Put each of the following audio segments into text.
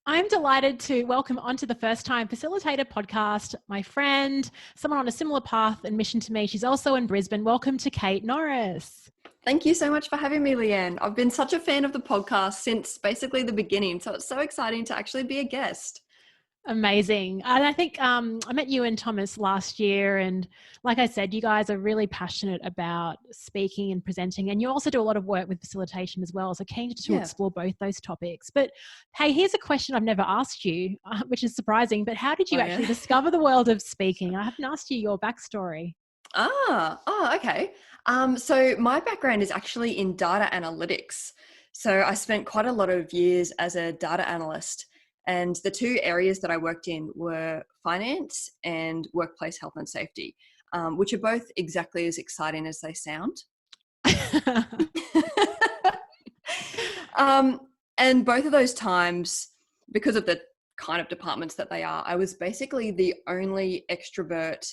I'm delighted to welcome onto the First Time Facilitator podcast my friend, someone on a similar path and mission to me. She's also in Brisbane. Welcome to Kate Norris. Thank you so much for having me, Leanne. I've been such a fan of the podcast since basically the beginning, so it's so exciting to actually be a guest. Amazing. And I think I met you and Thomas last year. And like I said, you guys are really passionate about speaking and presenting. And you also do a lot of work with facilitation as well. So keen to explore both those topics. But hey, here's a question I've never asked you, which is surprising. But how did you actually discover the world of speaking? I haven't asked you your backstory. Okay. So my background is actually in data analytics. So I spent quite a lot of years as a data analyst. And the two areas that I worked in were finance and workplace health and safety, which are both exactly as exciting as they sound. And both of those times, because of the kind of departments that they are, I was basically the only extrovert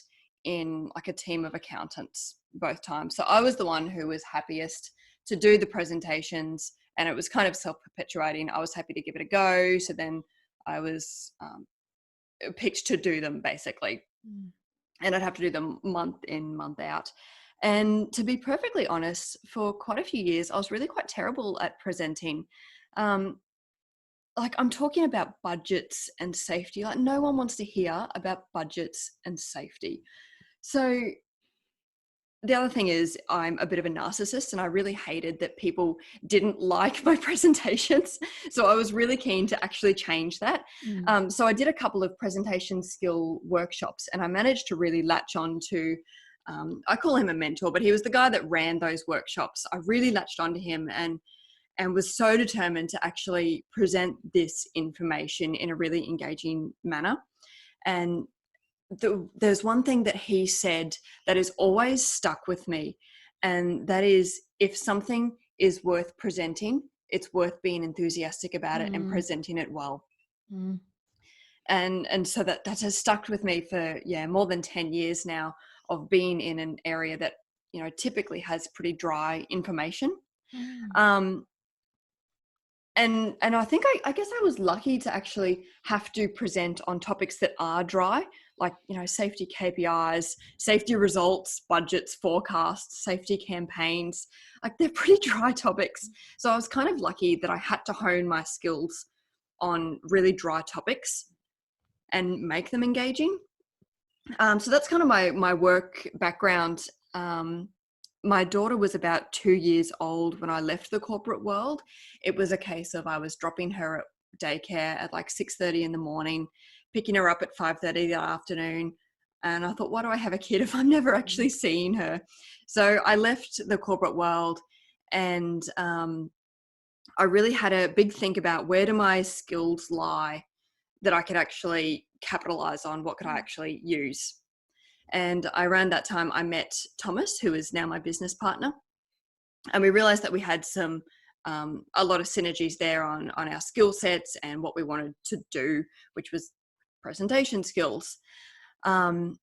in like a team of accountants both times. So I was the one who was happiest to do the presentations, and it was kind of self-perpetuating. I was happy to give it a go. So then I was picked to do them basically. And I'd have to do them month in, month out. And to be perfectly honest, for quite a few years, I was really quite terrible at presenting. Like I'm talking about budgets and safety. Like no one wants to hear about budgets and safety. So the other thing is I'm a bit of a narcissist, and I really hated that people didn't like my presentations. So I was really keen to actually change that. So I did a couple of presentation skill workshops, and I managed to really latch on to, I call him a mentor, but he was the guy that ran those workshops. I really latched onto him and was so determined to actually present this information in a really engaging manner. And there's one thing that he said that has always stuck with me, and that is, if something is worth presenting, it's worth being enthusiastic about it and presenting it well. And so that has stuck with me for more than 10 years now, of being in an area that typically has pretty dry information. And I think I guess I was lucky to actually have to present on topics that are dry, like, safety KPIs, safety results, budgets, forecasts, safety campaigns. Like they're pretty dry topics. So I was kind of lucky that I had to hone my skills on really dry topics and make them engaging. So that's kind of my work background. My daughter was about 2 years old when I left the corporate world. It was a case of I was dropping her at daycare at like 6:30 in the morning, picking her up at 5:30 that afternoon. And I thought, why do I have a kid if I'm never actually seeing her? So I left the corporate world, and I really had a big think about, where do my skills lie that I could actually capitalize on? What could I actually use? And around that time, I met Thomas, who is now my business partner. And we realized that we had a lot of synergies there on our skill sets and what we wanted to do, which was presentation skills. And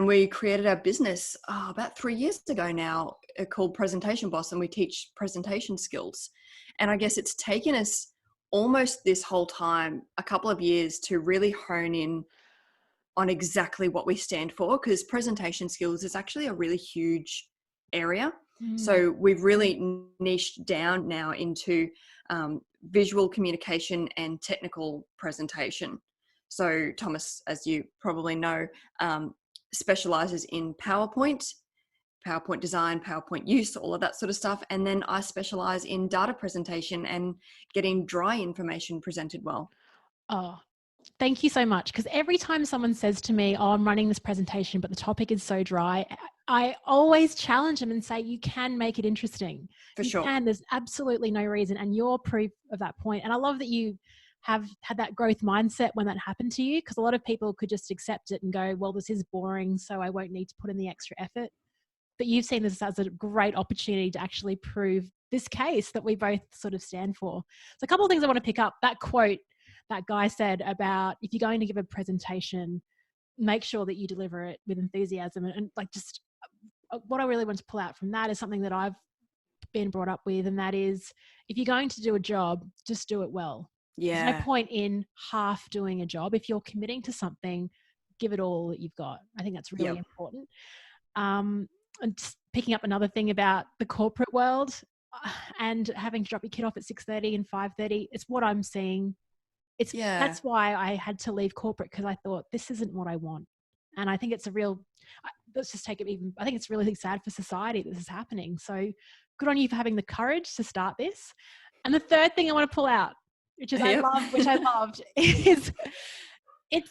we created our business about 3 years ago now, called Presentation Boss, and we teach presentation skills. And I guess it's taken us almost this whole time, a couple of years, to really hone in on exactly what we stand for, because presentation skills is actually a really huge area. So we've really niched down now into visual communication and technical presentation. So Thomas, as you probably know, specializes in PowerPoint design, PowerPoint use, all of that sort of stuff. And then I specialize in data presentation and getting dry information presented well. Oh, thank you so much. Because every time someone says to me, I'm running this presentation, but the topic is so dry, I always challenge them and say, you can make it interesting. For sure. There's absolutely no reason. And you're proof of that point. And I love that you have had that growth mindset when that happened to you, because a lot of people could just accept it and go, well, this is boring, so I won't need to put in the extra effort. But you've seen this as a great opportunity to actually prove this case that we both sort of stand for. So a couple of things I want to pick up. That quote that guy said about, if you're going to give a presentation, make sure that you deliver it with enthusiasm. And like, just what I really want to pull out from that is something that I've been brought up with. And that is, if you're going to do a job, just do it well. There's no Yeah. point in half doing a job. If you're committing to something, give it all that you've got. I think that's really Yep. important. And just picking up another thing about the corporate world, and having to drop your kid off at 6:30 and 5:30, it's what I'm seeing. Yeah. That's why I had to leave corporate, because I thought this isn't what I want. And I think it's let's just take it even, I think it's really sad for society that this is happening. So good on you for having the courage to start this. And the third thing I want to pull out, which I Yep. loved, is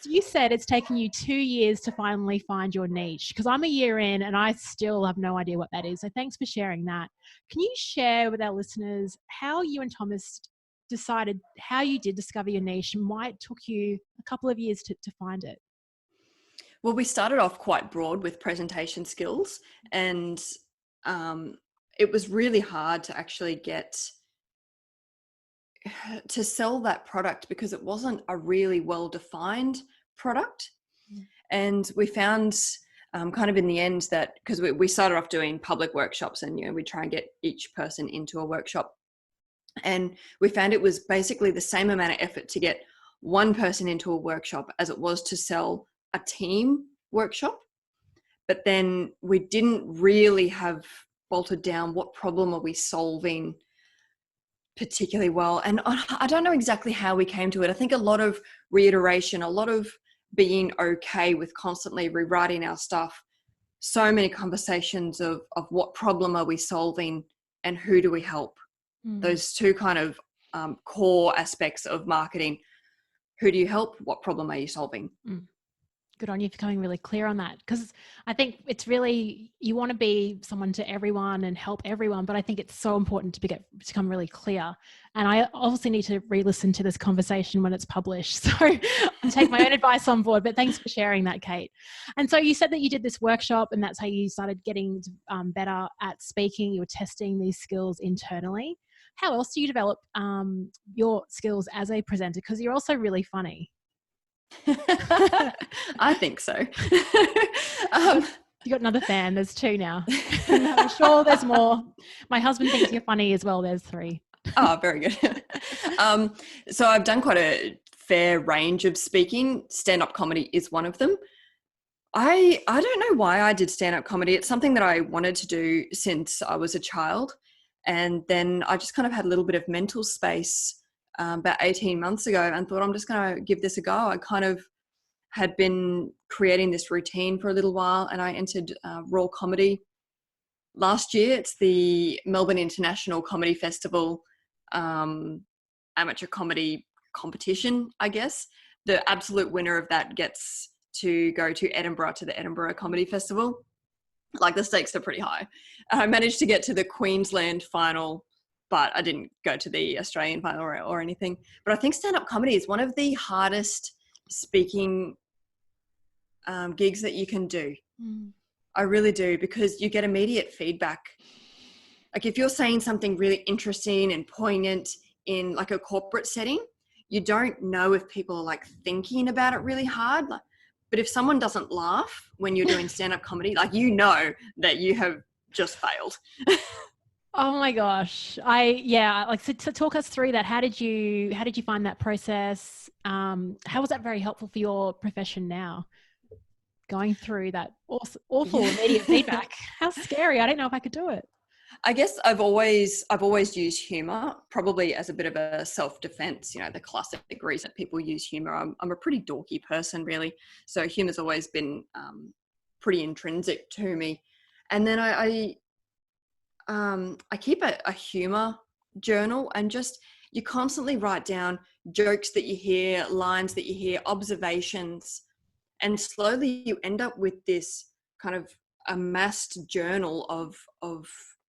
you said it's taken you 2 years to finally find your niche, because I'm a year in and I still have no idea what that is. So thanks for sharing that. Can you share with our listeners how you and Thomas decided, how you did discover your niche, and why it took you a couple of years to find it? Well, we started off quite broad with presentation skills, and it was really hard to actually get to sell that product because it wasn't a really well-defined product. And we found kind of in the end that, because we started off doing public workshops, and we try and get each person into a workshop, and we found it was basically the same amount of effort to get one person into a workshop as it was to sell a team workshop. But then we didn't really have bolted down what problem are we solving particularly well. And I don't know exactly how we came to it. I think a lot of reiteration, a lot of being okay with constantly rewriting our stuff, so many conversations of what problem are we solving and who do we help. Those two kind of core aspects of marketing. Who do you help? What problem are you solving? Good on you for becoming really clear on that, because I think it's really, you want to be someone to everyone and help everyone, but I think it's so important to become really clear. And I obviously need to re-listen to this conversation when it's published, so I'll take my own advice on board. But thanks for sharing that, Kate. And so you said that you did this workshop and that's how you started getting better at speaking. You were testing these skills internally. How else do you develop your skills as a presenter? Because you're also really funny. I think so. You got another fan. There's two now. I'm sure there's more. My husband thinks you're funny as well. There's three. Oh, very good. So I've done quite a fair range of speaking. Stand-up comedy is one of them. I don't know why I did stand-up comedy. It's something that I wanted to do since I was a child. And then I just kind of had a little bit of mental space about 18 months ago and thought, I'm just going to give this a go. I kind of had been creating this routine for a little while, and I entered Raw Comedy last year. It's the Melbourne International Comedy Festival amateur comedy competition, I guess. The absolute winner of that gets to go to Edinburgh, to the Edinburgh Comedy Festival. Like, the stakes are pretty high. I managed to get to the Queensland final, but I didn't go to the Australian final or anything. But I think stand-up comedy is one of the hardest speaking gigs that you can do. I really do, because you get immediate feedback. Like, if you're saying something really interesting and poignant in like a corporate setting, you don't know if people are like thinking about it really hard. But if someone doesn't laugh when you're doing stand-up comedy, like, you know that you have just failed. Oh my gosh. So talk us through that. How did you find that process? How was that very helpful for your profession now? Going through that awful immediate feedback. How scary. I don't know if I could do it. I guess I've always used humor, probably as a bit of a self-defense. The classic reason people use humor. I'm a pretty dorky person, really, so humor's always been pretty intrinsic to me. And then I keep a humor journal, and just, you constantly write down jokes that you hear, lines that you hear, observations, and slowly you end up with this kind of amassed journal of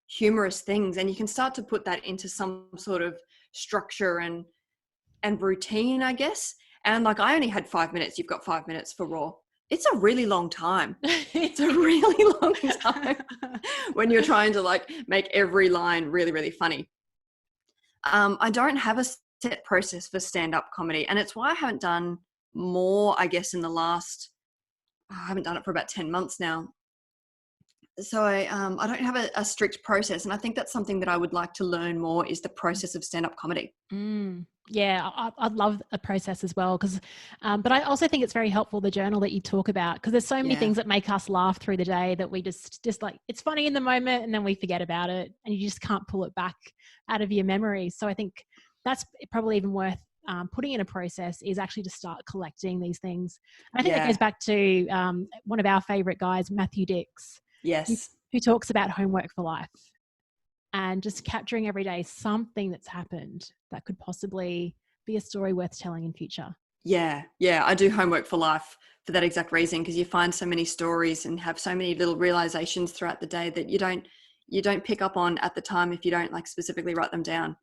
humorous things, and you can start to put that into some sort of structure and routine, I guess. And like, I only had 5 minutes. You've got 5 minutes for Raw. It's a really long time. It's a really long time when you're trying to like make every line really, really funny. I don't have a set process for stand-up comedy, and it's why I haven't done more, I guess, in the last, I haven't done it for about 10 months now. So I don't have a strict process, and I think that's something that I would like to learn more, is the process of stand-up comedy. Yeah, I'd love a process as well, because, but I also think it's very helpful, the journal that you talk about, because there's so many things that make us laugh through the day that we just like, it's funny in the moment and then we forget about it, and you just can't pull it back out of your memory. So I think that's probably even worth putting in a process, is actually to start collecting these things. And I think that goes back to one of our favorite guys, Matthew Dix, Yes. who talks about homework for life, and just capturing every day something that's happened that could possibly be a story worth telling in future. Yeah. I do homework for life for that exact reason, because you find so many stories and have so many little realizations throughout the day that you don't pick up on at the time if you don't like specifically write them down.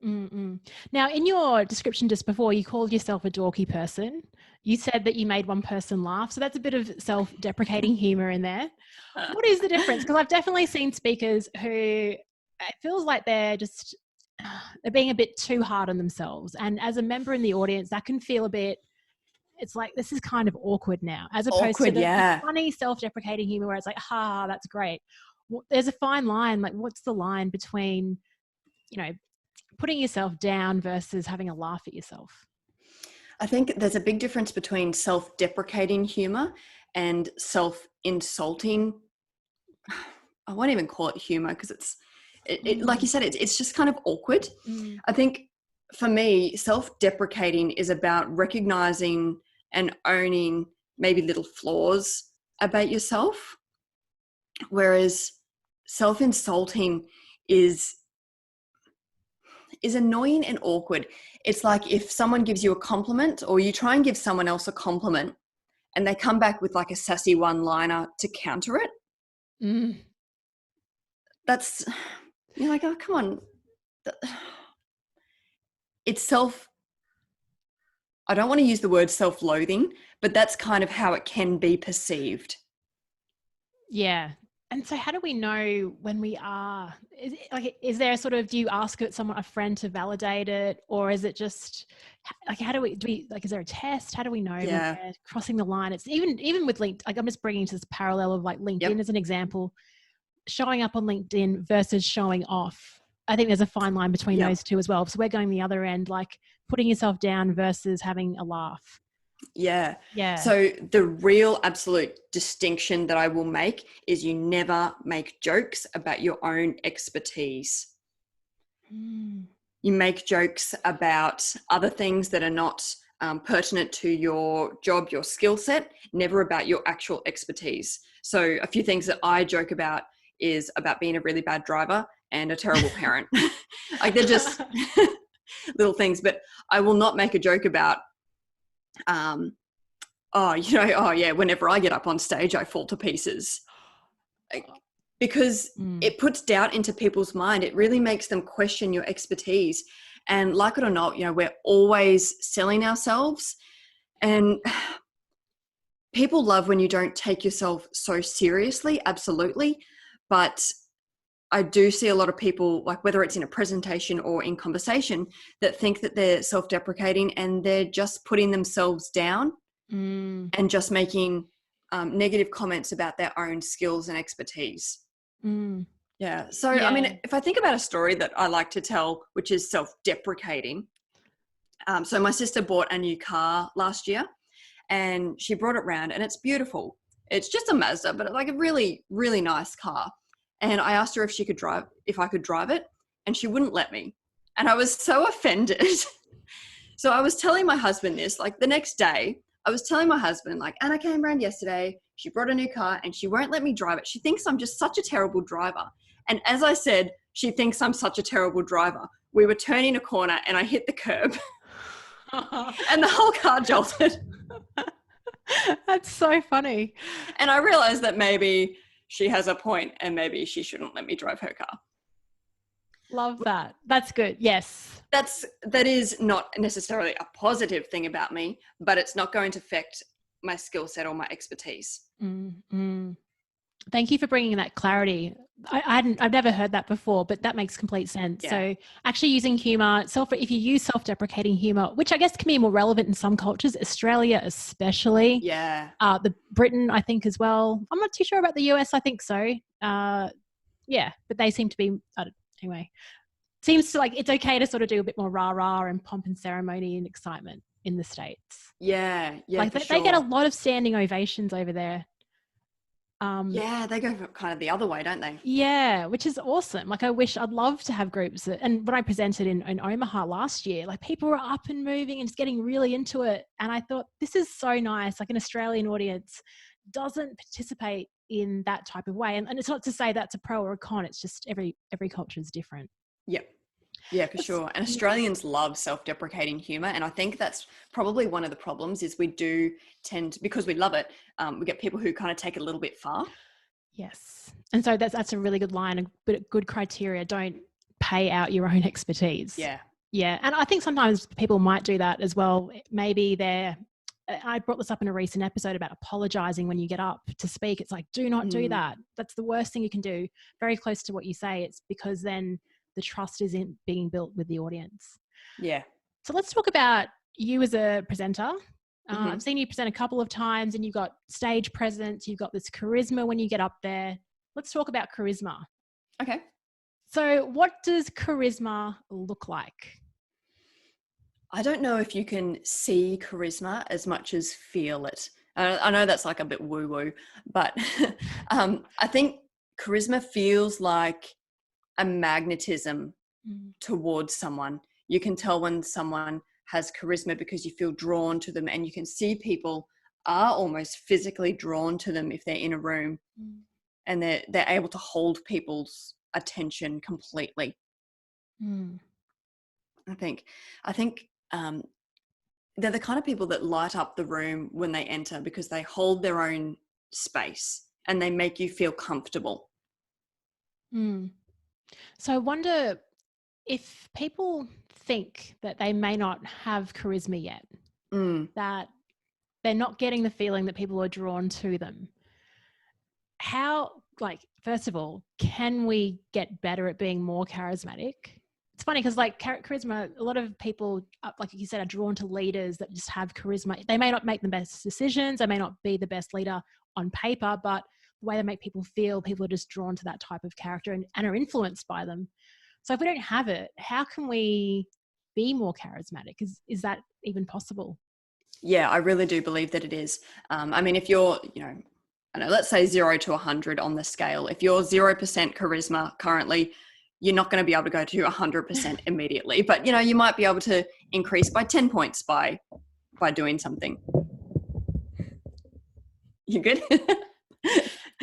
Now, in your description just before, you called yourself a dorky person. You said that you made one person laugh. So that's a bit of self-deprecating humor in there. What is the difference? Because I've definitely seen speakers who, it feels like they're being a bit too hard on themselves. And as a member in the audience, that can feel a bit, it's like, this is kind of awkward now, as opposed to the funny self-deprecating humor where it's like, ha, that's great. Well, there's a fine line. Like, what's the line between, putting yourself down versus having a laugh at yourself? I think there's a big difference between self-deprecating humor and self-insulting. I won't even call it humor, because it like you said, it's just kind of awkward. I think for me, self-deprecating is about recognizing and owning maybe little flaws about yourself, whereas self-insulting is annoying and awkward. It's like if someone gives you a compliment, or you try and give someone else a compliment, and they come back with like a sassy one-liner to counter it. That's, you're like, oh, come on. It's I don't want to use the word self-loathing, but that's kind of how it can be perceived. Yeah. And so how do we know when we are, is there a sort of, do you ask a friend to validate it, or is it just like, how do we like, is there a test? How do we know when we're crossing the line? It's even with LinkedIn, like I'm just bringing to this parallel of like LinkedIn as an example, showing up on LinkedIn versus showing off. I think there's a fine line between those two as well. So we're going the other end, like putting yourself down versus having a laugh. Yeah. Yeah. So the real absolute distinction that I will make is you never make jokes about your own expertise. You make jokes about other things that are not pertinent to your job, your skill set, never about your actual expertise. So a few things that I joke about is about being a really bad driver and a terrible parent. Like, they're just little things, but I will not make a joke about, whenever I get up on stage, I fall to pieces. Because it puts doubt into people's mind. It really makes them question your expertise. And like it or not, we're always selling ourselves. And people love when you don't take yourself so seriously, absolutely. But I do see a lot of people, like whether it's in a presentation or in conversation, that think that they're self-deprecating and they're just putting themselves down and just making negative comments about their own skills and expertise. Yeah. So, I mean, if I think about a story that I like to tell, which is self-deprecating. So my sister bought a new car last year, and she brought it round, and it's beautiful. It's just a Mazda, but like a really, really nice car. And I asked her if I could drive it, and she wouldn't let me. And I was so offended. So I was telling my husband this, like the next day, I was telling my husband, like, Anna came around yesterday, she brought a new car and she won't let me drive it. She thinks I'm just such a terrible driver. And as I said, she thinks I'm such a terrible driver. We were turning a corner and I hit the curb and the whole car jolted. That's so funny. And I realized that maybe she has a point and maybe she shouldn't let me drive her car. Love that. That's good. Yes. That is not necessarily a positive thing about me, but it's not going to affect my skill set or my expertise. Thank you for bringing that clarity. I've never heard that before, but that makes complete sense. Yeah. So actually using humor, if you use self-deprecating humor, which I guess can be more relevant in some cultures, Australia especially, Yeah. the Britain, I think as well. I'm not too sure about the US. I think so. Yeah, but they seem to be, anyway, seems to like it's okay to sort of do a bit more rah-rah and pomp and ceremony and excitement in the States. Yeah. Yeah. Like For they get a sure. lot of standing ovations over there. Yeah, they go kind of the other way, don't they? Yeah, which is awesome. Like I'd love to have groups and when I presented in Omaha last year, like people were up and moving and just getting really into it. And I thought, this is so nice. Like an Australian audience doesn't participate in that type of way. And it's not to say that's a pro or a con. It's just every culture is different. Yep. Yeah, for sure. And Australians love self-deprecating humor. And I think that's probably one of the problems is we do tend to, because we love it, we get people who kind of take it a little bit far. Yes. And so that's a really good line, a good criteria. Don't pay out your own expertise. Yeah. Yeah. And I think sometimes people might do that as well. Maybe I brought this up in a recent episode about apologizing when you get up to speak. It's like, do not do that. That's the worst thing you can do. Very close to what you say. It's because then the trust isn't being built with the audience. Yeah. So let's talk about you as a presenter. I've seen you present a couple of times and you've got stage presence. You've got this charisma when you get up there. Let's talk about charisma. Okay. So what does charisma look like? I don't know if you can see charisma as much as feel it. I know that's like a bit woo-woo, but I think charisma feels like a magnetism towards someone. You can tell when someone has charisma because you feel drawn to them, and you can see people are almost physically drawn to them if they're in a room and they're able to hold people's attention completely. I think they're the kind of people that light up the room when they enter because they hold their own space and they make you feel comfortable. So I wonder if people think that they may not have charisma yet, that they're not getting the feeling that people are drawn to them. How, like, first of all, can we get better at being more charismatic? It's funny because like charisma, a lot of people, like you said, are drawn to leaders that just have charisma. They may not make the best decisions. They may not be the best leader on paper, but the way they make people feel, people are just drawn to that type of character and are influenced by them. So if we don't have it, how can we be more charismatic? Is that even possible? Yeah, I really do believe that it is. I mean, if you're, I know, let's say 0 to 100 on the scale. If you're 0% charisma currently, you're not going to be able to go to 100% immediately, but you might be able to increase by 10 points by doing something. You good?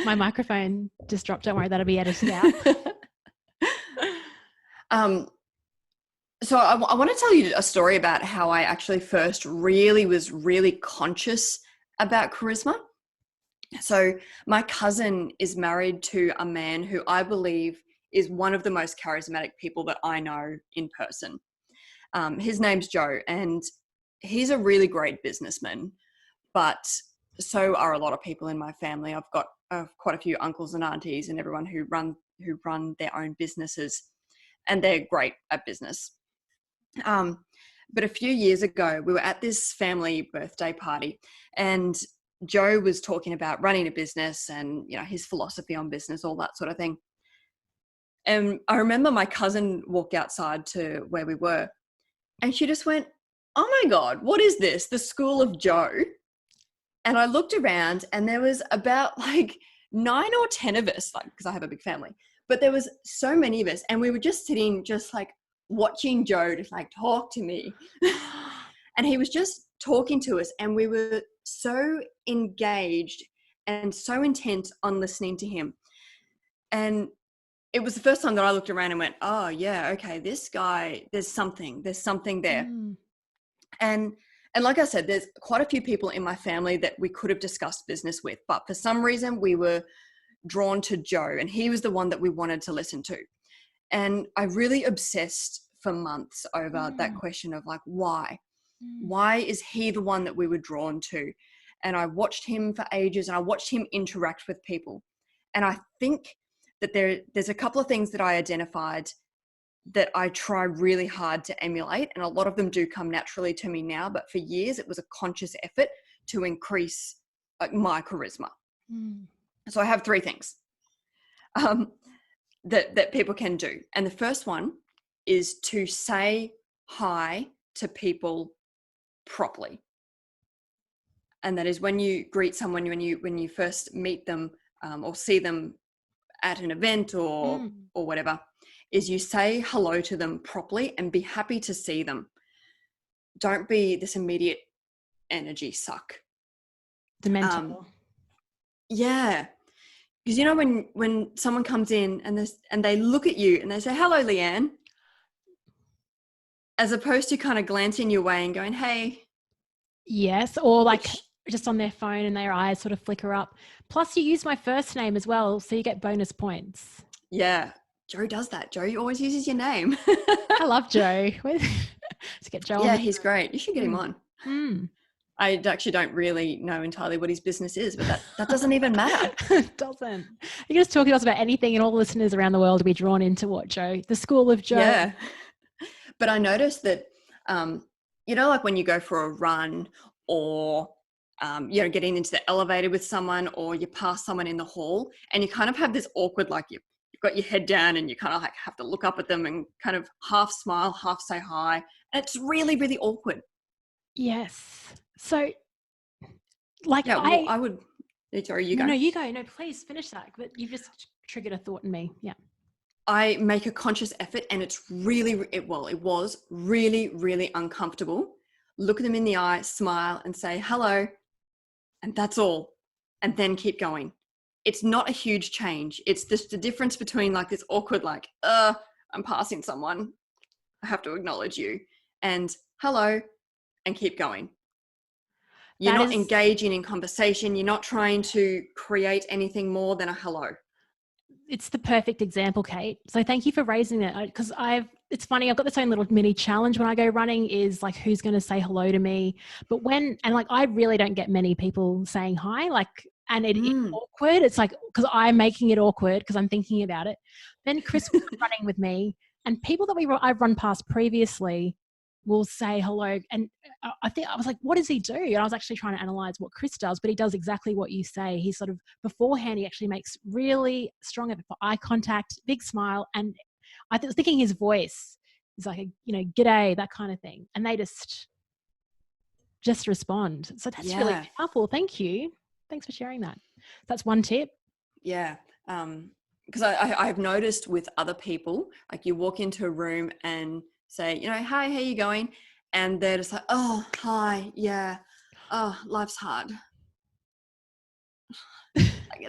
My microphone just dropped. Don't worry, that'll be edited out. So I want to tell you a story about how I actually first was really conscious about charisma. So my cousin is married to a man who I believe is one of the most charismatic people that I know in person. His name's Joe, and he's a really great businessman, but so are a lot of people in my family. I've got quite a few uncles and aunties and everyone who run their own businesses, and they're great at business. But a few years ago, we were at this family birthday party, and Joe was talking about running a business and his philosophy on business, all that sort of thing. And I remember my cousin walked outside to where we were, and she just went, "Oh my God, what is this? The School of Joe?" And I looked around, and there was about like 9 or 10 of us, like, because I have a big family, but there was so many of us, and we were just sitting, just like watching Joe just like talk to me. And he was just talking to us, and we were so engaged and so intent on listening to him. And it was the first time that I looked around and went, "Oh yeah, okay, this guy, there's something there." And like I said, there's quite a few people in my family that we could have discussed business with, but for some reason we were drawn to Joe, and he was the one that we wanted to listen to. And I really obsessed for months over that question of like, why is he the one that we were drawn to? And I watched him for ages, and I watched him interact with people. And I think that there's a couple of things that I identified that I try really hard to emulate, and a lot of them do come naturally to me now, but for years it was a conscious effort to increase my charisma. So I have 3 things that people can do. And the first one is to say hi to people properly. And that is when you greet someone, when you first meet them or see them at an event or whatever, is you say hello to them properly and be happy to see them. Don't be this immediate energy suck. Dementor. Yeah. Because you know when someone comes in and they look at you and they say, hello, Leanne, as opposed to kind of glancing your way and going, hey. Yes, or like just on their phone and their eyes sort of flicker up. Plus you use my first name as well, so you get bonus points. Yeah. Joe does that. Joe always uses your name. I love Joe. Let's get Joe on. Yeah, he's great. You should get him on. I actually don't really know entirely what his business is, but that doesn't even matter. It doesn't. You can just talk to us about anything, and all listeners around the world will be drawn into what Joe, the school of Joe. Yeah. But I noticed that, like when you go for a run or, getting into the elevator with someone, or you pass someone in the hall and you kind of have this awkward, like you've got your head down and you kind of like have to look up at them and kind of half smile, half say hi. And it's really, really awkward. Yes. So like, yeah, well, I would, sorry, you go. No, you go. No, please finish that. But you've just triggered a thought in me. Yeah. I make a conscious effort, and it was really, really uncomfortable. Look them in the eye, smile and say hello. And that's all. And then keep going. It's not a huge change. It's just the difference between like this awkward, like, I'm passing someone, I have to acknowledge you, and hello, and keep going. You're not engaging in conversation. You're not trying to create anything more than a hello. It's the perfect example, Kate. So thank you for raising that, because it's funny, I've got this own little mini challenge when I go running, is like, who's going to say hello to me? But I really don't get many people saying hi, and it's awkward. It's like, because I'm making it awkward because I'm thinking about it. Then Chris was running with me, and people that I've run past previously will say hello. And I was like, what does he do? And I was actually trying to analyze what Chris does, but he does exactly what you say. He sort of, beforehand, he actually makes really strong effort for eye contact, big smile. And I was thinking his voice is like, g'day, that kind of thing. And they just respond. So that's really powerful. Thank you. Thanks for sharing that. That's one tip. Yeah. Because I've noticed with other people, like you walk into a room and say, hi, how you going? And they're just like, oh, hi, yeah, oh, life's hard.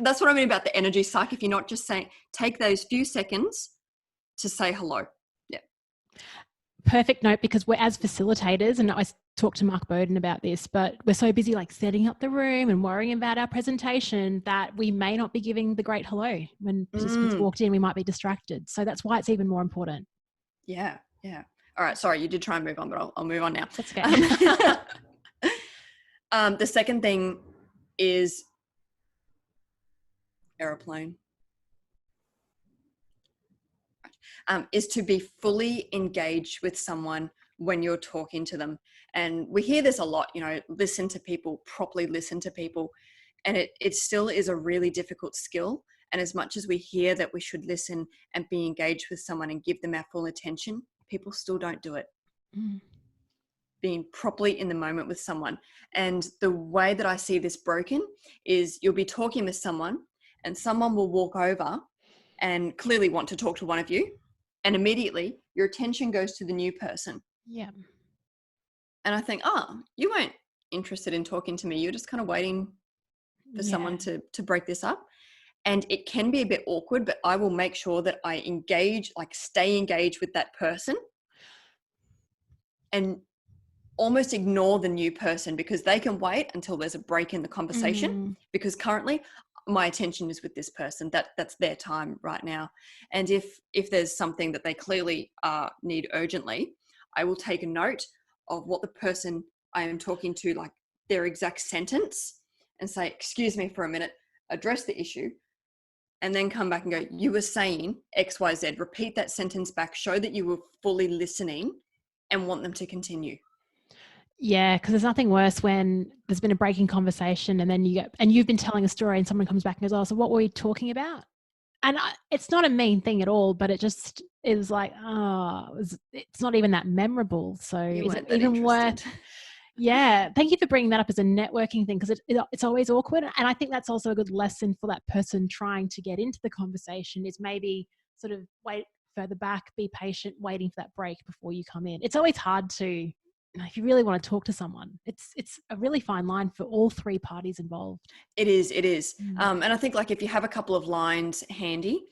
That's what I mean about the energy suck. If you're not just saying, take those few seconds to say hello. Yeah. Perfect note, because we're, as facilitators, and I talked to Mark Bowden about this, but we're so busy like setting up the room and worrying about our presentation that we may not be giving the great hello. When participants walked in, we might be distracted. So that's why it's even more important. Yeah. Yeah. All right. Sorry, you did try and move on, but I'll move on now. That's okay. The second thing is airplane. Is to be fully engaged with someone when you're talking to them. And we hear this a lot, listen to people, properly listen to people. And it still is a really difficult skill. And as much as we hear that we should listen and be engaged with someone and give them our full attention, people still don't do it. Being properly in the moment with someone. And the way that I see this broken is you'll be talking with someone and someone will walk over and clearly want to talk to one of you. And immediately your attention goes to the new person. Yeah. And I think, you weren't interested in talking to me. You're just kind of waiting for someone to break this up. And it can be a bit awkward, but I will make sure that I engage, like stay engaged with that person and almost ignore the new person, because they can wait until there's a break in the conversation. Because currently my attention is with this person. That's their time right now. And if there's something that they clearly need urgently, I will take a note of what the person I am talking to, like their exact sentence, and say, excuse me for a minute, address the issue, and then come back and go, you were saying XYZ, repeat that sentence back, show that you were fully listening and want them to continue. Yeah, because there's nothing worse when there's been a breaking conversation and then you've been telling a story and someone comes back and goes, oh, so what were we talking about? And it's not a mean thing at all, but it just is like, it's not even that memorable. So is it even worth? Yeah. Thank you for bringing that up as a networking thing, because it's always awkward. And I think that's also a good lesson for that person trying to get into the conversation, is maybe sort of wait further back, be patient, waiting for that break before you come in. It's always hard to, if you really want to talk to someone, it's a really fine line for all three parties involved. It is. And I think, like, if you have a couple of lines handy,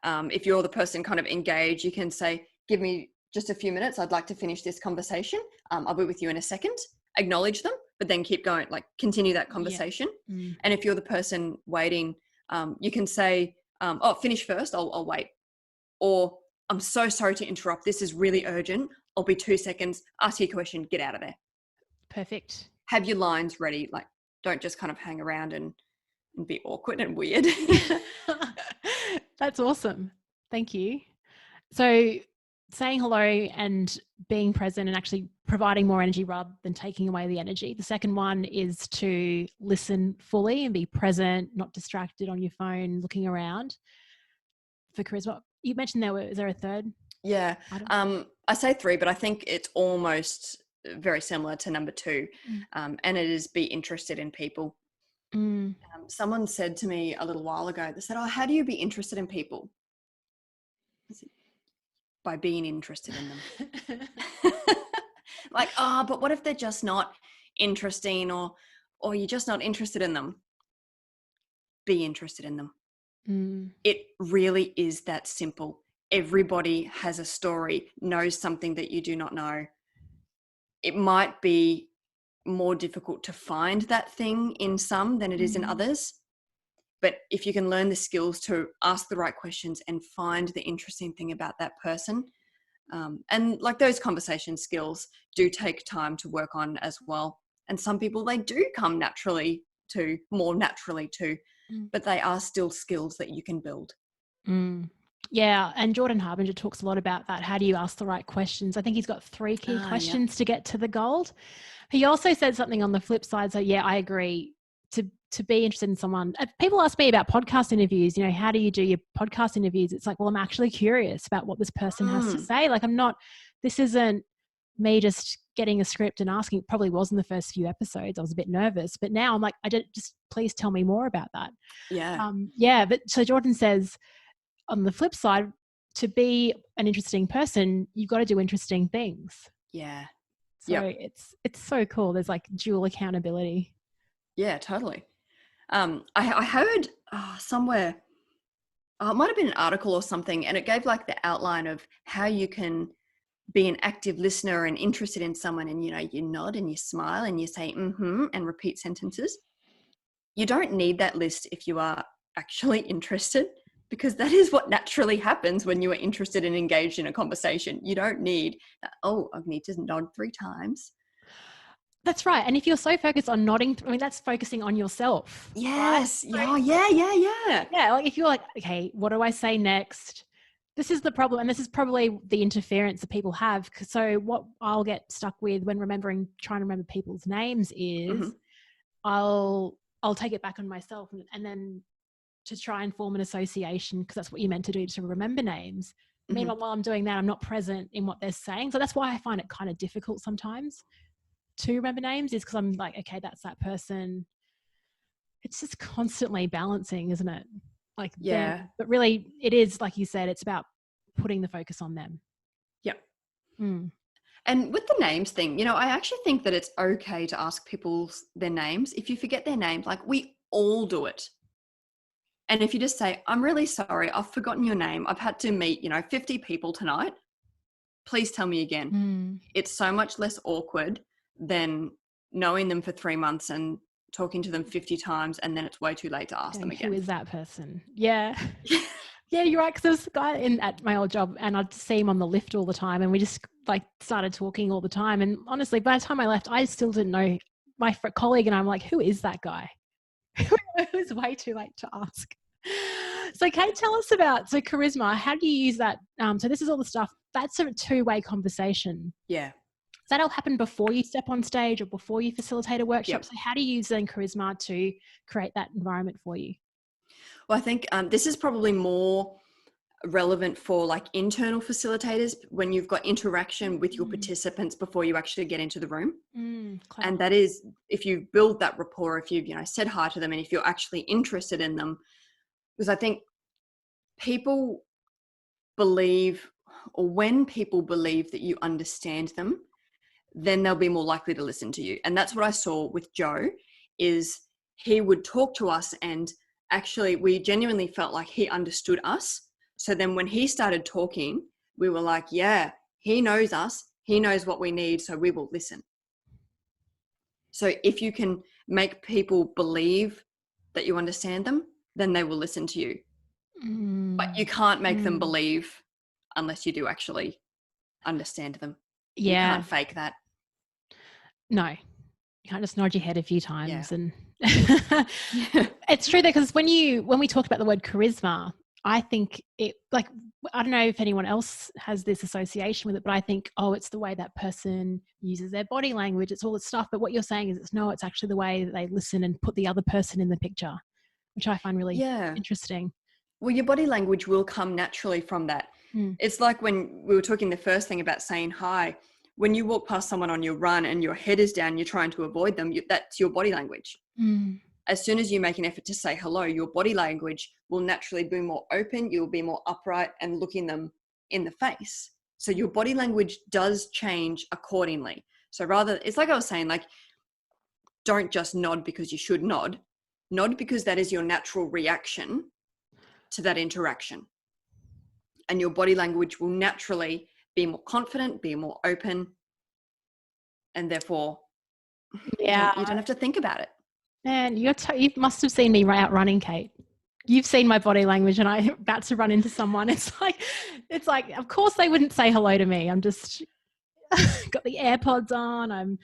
if you're the person kind of engaged, you can say, give me just a few minutes. I'd like to finish this conversation. I'll be with you in a second. Acknowledge them, but then keep going, like continue that conversation. Yeah. And if you're the person waiting, you can say, oh, finish first. I'll wait. Or, I'm so sorry to interrupt. This is really urgent. I'll be 2 seconds. Ask your question. Get out of there. Perfect. Have your lines ready. Like, don't just kind of hang around and be awkward and weird. That's awesome. Thank you. So saying hello and being present and actually providing more energy rather than taking away the energy. The second one is to listen fully and be present, not distracted on your phone, looking around. For charisma, you mentioned is there a third? Yeah. I say 3, but I think it's almost very similar to number 2. And it is be interested in people. Someone said to me a little while ago, they said, oh, how do you be interested in people? By being interested in them. Like, but what if they're just not interesting, or you're just not interested in them? Be interested in them. It really is that simple. Everybody has a story, knows something that you do not know. It might be more difficult to find that thing in some than it is in others. But if you can learn the skills to ask the right questions and find the interesting thing about that person, and like those conversation skills do take time to work on as well. And some people, they do come more naturally to, but they are still skills that you can build. Yeah, and Jordan Harbinger talks a lot about that. How do you ask the right questions? I think he's got 3 key questions to get to the gold. He also said something on the flip side. So yeah, I agree. To be interested in someone. People ask me about podcast interviews, how do you do your podcast interviews? It's like, well, I'm actually curious about what this person has to say. Like, this isn't me just getting a script and asking. It probably was in the first few episodes. I was a bit nervous, but now I'm like, just please tell me more about that. Yeah. But so Jordan says, on the flip side, to be an interesting person, you've got to do interesting things. Yeah. So it's so cool. There's like dual accountability. Yeah, totally. I heard somewhere, it might have been an article or something, and it gave like the outline of how you can be an active listener and interested in someone, and you nod and you smile and you say and repeat sentences. You don't need that list if you are actually interested, because that is what naturally happens when you are interested and engaged in a conversation. You don't need, I need to nod 3 times. That's right. And if you're so focused on nodding, that's focusing on yourself. Yes. Right? Yeah. Yeah. Like if you're like, okay, what do I say next? This is the problem. And this is probably the interference that people have. So what I'll get stuck with when trying to remember people's names is I'll take it back on myself and then to try and form an association, because that's what you're meant to do, to remember names. Meanwhile, while I'm doing that, I'm not present in what they're saying. So that's why I find it kind of difficult sometimes to remember names, is because I'm like, okay, that's that person. It's just constantly balancing, isn't it? Like, yeah. them. But really it is, like you said, it's about putting the focus on them. Yep. And with the names thing, I actually think that it's okay to ask people their names. If you forget their names, like we all do it. And if you just say, I'm really sorry, I've forgotten your name. I've had to meet, 50 people tonight. Please tell me again. It's so much less awkward than knowing them for 3 months and talking to them 50 times, and then it's way too late to ask them again. Who is that person? Yeah. Yeah, you're right. Because there was a guy at my old job, and I'd see him on the lift all the time, and we just like started talking all the time. And honestly, by the time I left, I still didn't know my colleague, and I'm like, who is that guy? It was way too late to ask. So Kate, tell us about, so charisma, how do you use that? So this is all the stuff, that's a two-way conversation. Yeah. Does that all happen before you step on stage or before you facilitate a workshop? Yep. So how do you use then charisma to create that environment for you? Well, I think this is probably more relevant for like internal facilitators when you've got interaction with your participants before you actually get into the room. And that is, if you build that rapport, if you've, said hi to them, and if you're actually interested in them, because I think people believe, or when people believe that you understand them, then they'll be more likely to listen to you. And that's what I saw with Joe, is he would talk to us, and actually we genuinely felt like he understood us. So then when he started talking, we were like, yeah, he knows us, he knows what we need, so we will listen. So if you can make people believe that you understand them, then they will listen to you. But you can't make them believe unless you do actually understand them. Yeah. You can't fake that. No, you can't just nod your head a few times. Yeah. And it's true, though, because when we talk about the word charisma, I think it, like, I don't know if anyone else has this association with it, but I think, oh, it's the way that person uses their body language. It's all this stuff. But what you're saying is it's actually the way that they listen and put the other person in the picture, which I find really interesting. Well, your body language will come naturally from that. It's like when we were talking the first thing about saying hi. When you walk past someone on your run and your head is down, you're trying to avoid them, that's your body language. As soon as you make an effort to say hello, your body language will naturally be more open, you'll be more upright and looking them in the face. So your body language does change accordingly. So rather, it's like I was saying, like, don't just nod because you should nod. Nod because that is your natural reaction to that interaction. And your body language will naturally be more confident, be more open, and therefore you don't have to think about it. Man, you must have seen me out running, Kate. You've seen my body language, and I'm about to run into someone. It's like, of course they wouldn't say hello to me. I'm just got the AirPods on. I'm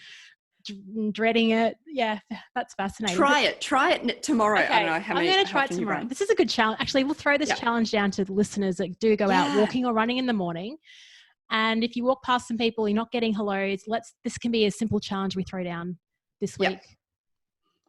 dreading it. Yeah, that's fascinating. Try it tomorrow. Okay. I don't know how many. I'm going to try it tomorrow. This is a good challenge. Actually, we'll throw this challenge down to the listeners that do go out walking or running in the morning. And if you walk past some people, you're not getting hellos. This can be a simple challenge we throw down this week.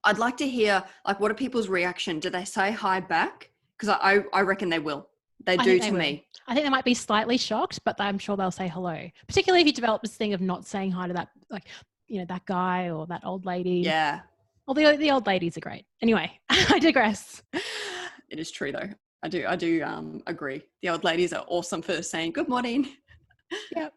I'd like to hear, like, what are people's reaction? Do they say hi back? Because I reckon they will. They do to me. I think they might be slightly shocked, but I'm sure they'll say hello. Particularly if you develop this thing of not saying hi to that, like, that guy or that old lady. Yeah. Well, the old ladies are great. Anyway, I digress. It is true though. I do agree. The old ladies are awesome for saying good morning. Yep.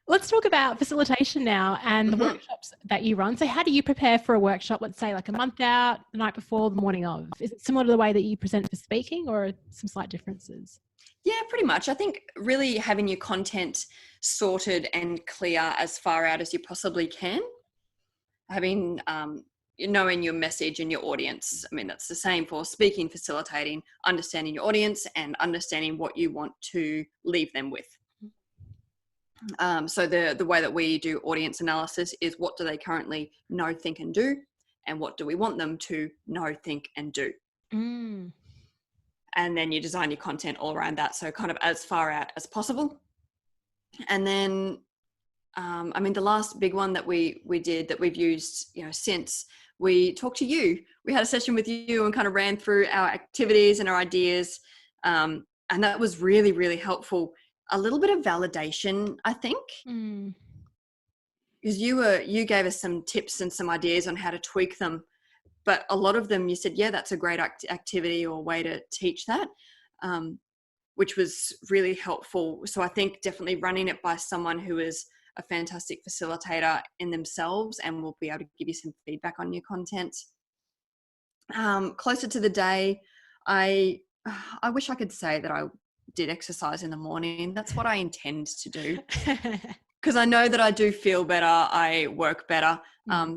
Let's talk about facilitation now and the workshops that you run. So how do you prepare for a workshop, let's say like a month out, the night before, the morning of? Is it similar to the way that you present for speaking, or some slight differences? Yeah, pretty much. I think really having your content sorted and clear as far out as you possibly can. Having, knowing your message and your audience. I mean, that's the same for speaking, facilitating, understanding your audience and understanding what you want to leave them with. So the way that we do audience analysis is, what do they currently know, think, and do? And what do we want them to know, think, and do? And then you design your content all around that. So kind of as far out as possible. And then, the last big one that we did that we've used, since we talked to you, we had a session with you and kind of ran through our activities and our ideas. And that was really, really helpful. A little bit of validation, I think, because you gave us some tips and some ideas on how to tweak them, but a lot of them you said, yeah, that's a great activity or way to teach that, which was really helpful. So I think definitely running it by someone who is a fantastic facilitator in themselves and will be able to give you some feedback on your content. Closer to the day, I wish I could say that I did exercise in the morning. That's what I intend to do, because I know that I do feel better, I work better.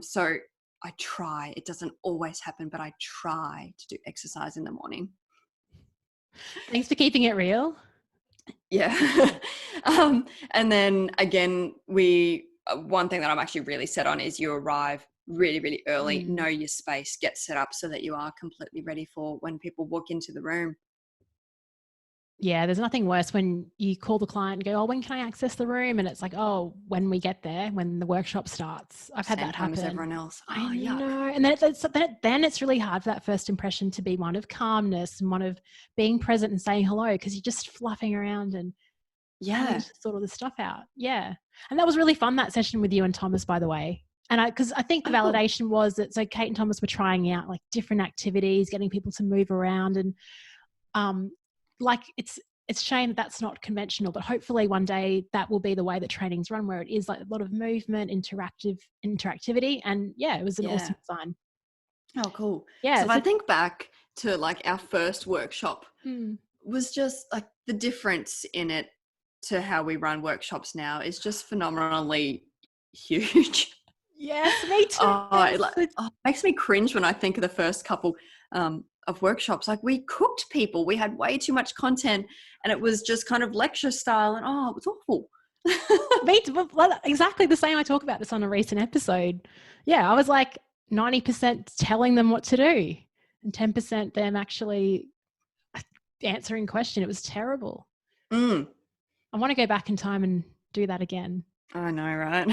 So I try. It doesn't always happen, but I try to do exercise in the morning. Thanks for keeping it real. Yeah. And then again, one thing that I'm actually really set on is you arrive really, really early, know your space, get set up so that you are completely ready for when people walk into the room. Yeah, there's nothing worse when you call the client and go, oh, when can I access the room? And it's like, oh, when we get there, when the workshop starts. I've had Same that time happen. as everyone else. I Oh, yuck. know. And then it's really hard for that first impression to be one of calmness and one of being present and saying hello, because you're just fluffing around and having to sort all this stuff out. Yeah. And that was really fun, that session with you and Thomas, by the way. And because I think the validation was that, so Kate and Thomas were trying out like different activities, getting people to move around, and like it's shame that that's not conventional, but hopefully one day that will be the way that trainings run, where it is like a lot of movement, interactivity. And yeah, it was an awesome design. Oh, cool. Yeah. So if I think back to like our first workshop, was just like the difference in it to how we run workshops now is just phenomenally huge. Yes, me too. It makes me cringe when I think of the first couple of workshops. Like, we cooked people, we had way too much content, and it was just kind of lecture style, and it was awful. Exactly the same. I talk about this on a recent episode. Yeah, I was like 90% telling them what to do and 10% them actually answering question. It was terrible. I want to go back in time and do that again. I know, right?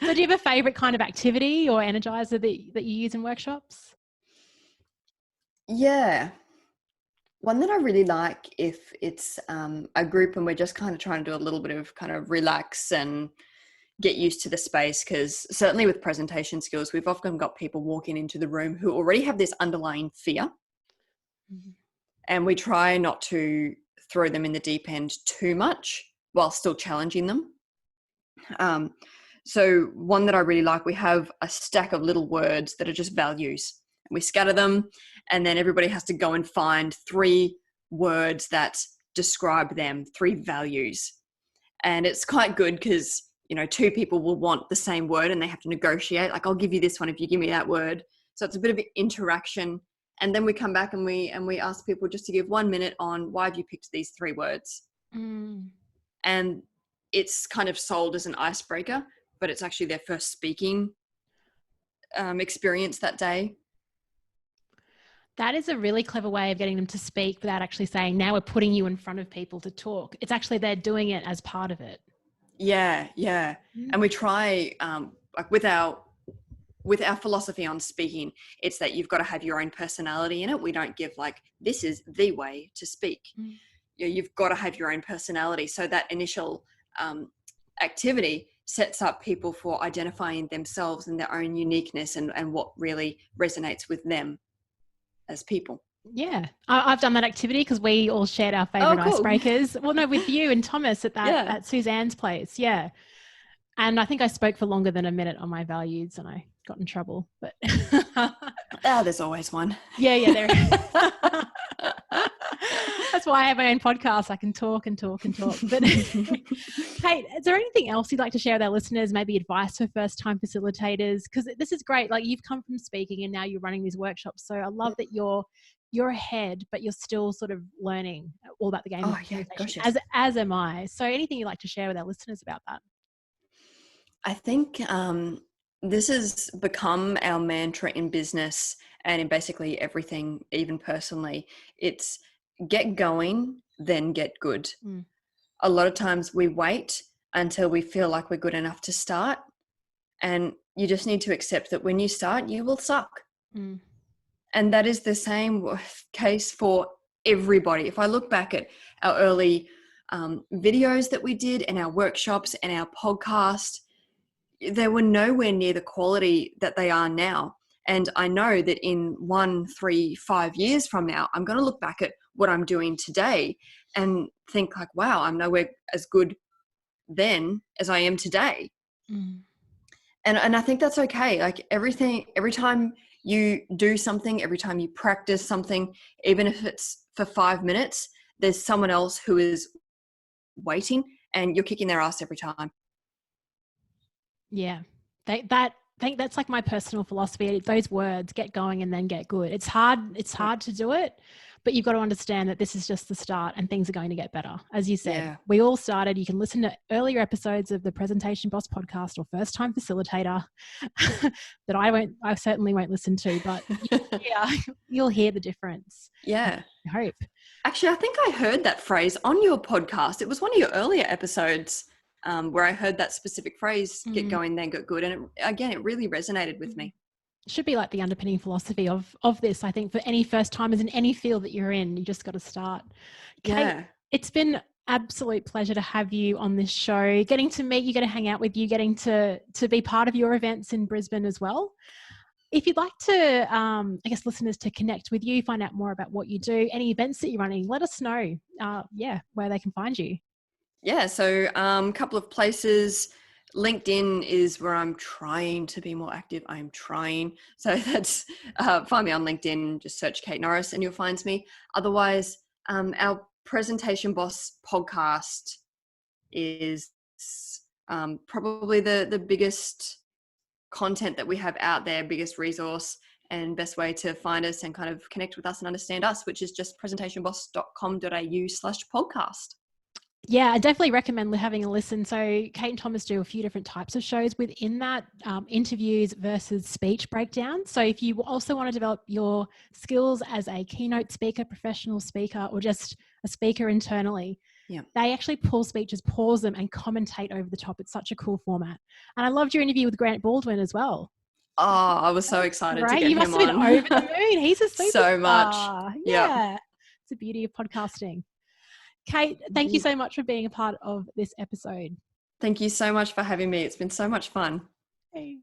So do you have a favorite kind of activity or energizer that you use in workshops? Yeah. One that I really like, if it's a group and we're just kind of trying to do a little bit of kind of relax and get used to the space, because certainly with presentation skills, we've often got people walking into the room who already have this underlying fear. And we try not to throw them in the deep end too much while still challenging them. So one that I really like, we have a stack of little words that are just values. We scatter them, and then everybody has to go and find 3 words that describe them, 3 values. And it's quite good because, 2 people will want the same word and they have to negotiate. Like, I'll give you this one if you give me that word. So it's a bit of interaction. And then we come back and we ask people just to give 1 minute on why have you picked these 3 words. And it's kind of sold as an icebreaker, but it's actually their first speaking experience that day. That is a really clever way of getting them to speak without actually saying, now we're putting you in front of people to talk. It's actually they're doing it as part of it. Yeah. And we try, like with our philosophy on speaking, it's that you've got to have your own personality in it. We don't give like, this is the way to speak. You've got to have your own personality. So that initial activity sets up people for identifying themselves and their own uniqueness and what really resonates with them as people. Yeah, I've done that activity because we all shared our favorite icebreakers. Well, no, with you and Thomas at Suzanne's place. Yeah. And I think I spoke for longer than a minute on my values and I got in trouble. But there's always one. Yeah, there is. That's why I have my own podcast. I can talk and talk and talk. But Kate, is there anything else you'd like to share with our listeners? Maybe advice for first-time facilitators? Because this is great. Like, you've come from speaking and now you're running these workshops. So I love that you're ahead, but you're still sort of learning all about the game of communication, as am I. So anything you'd like to share with our listeners about that? I think this has become our mantra in business and in basically everything, even personally. It's get going, then get good. A lot of times we wait until we feel like we're good enough to start. And you just need to accept that when you start, you will suck. And that is the same case for everybody. If I look back at our early videos that we did and our workshops and our podcast, they were nowhere near the quality that they are now. And I know that in 1, 3, 5 years from now, I'm going to look back at what I'm doing today and think like, wow, I'm nowhere as good then as I am today. And I think that's okay. Like, every time you do something, every time you practice something, even if it's for 5 minutes, there's someone else who is waiting and you're kicking their ass every time. Yeah, I think that's like my personal philosophy. Those words, get going and then get good. It's hard to do it, but you've got to understand that this is just the start and things are going to get better. As you said, Yeah. we all started. You can listen to earlier episodes of the Presentation Boss podcast or First Time Facilitator that I certainly won't listen to, but you'll hear the difference. Yeah. I hope. Actually, I think I heard that phrase on your podcast. It was one of your earlier episodes where I heard that specific phrase, get going, then get good. And it really resonated with me. It should be like the underpinning philosophy of this, I think, for any first timers in any field that you're in. You just got to start. Kate, it's been absolute pleasure to have you on this show, getting to meet you, getting to hang out with you, getting to be part of your events in Brisbane as well. If you'd like to, I guess, listeners to connect with you, find out more about what you do, any events that you're running, let us know, where they can find you. Yeah, so a couple of places. LinkedIn is where I'm trying to be more active. I'm trying. So that's, find me on LinkedIn, just search Kate Norris and you'll find me. Otherwise, our Presentation Boss podcast is probably the biggest content that we have out there, biggest resource and best way to find us and kind of connect with us and understand us, which is just presentationboss.com.au/podcast. Yeah, I definitely recommend having a listen. So Kate and Thomas do a few different types of shows within that, interviews versus speech breakdown. So if you also want to develop your skills as a keynote speaker, professional speaker, or just a speaker internally, they actually pull speeches, pause them and commentate over the top. It's such a cool format. And I loved your interview with Grant Baldwin as well. Oh, I was so excited to get You him must have been over the moon. He's a superstar. So much. Yeah. It's the beauty of podcasting. Kate, thank you so much for being a part of this episode. Thank you so much for having me. It's been so much fun. Hey.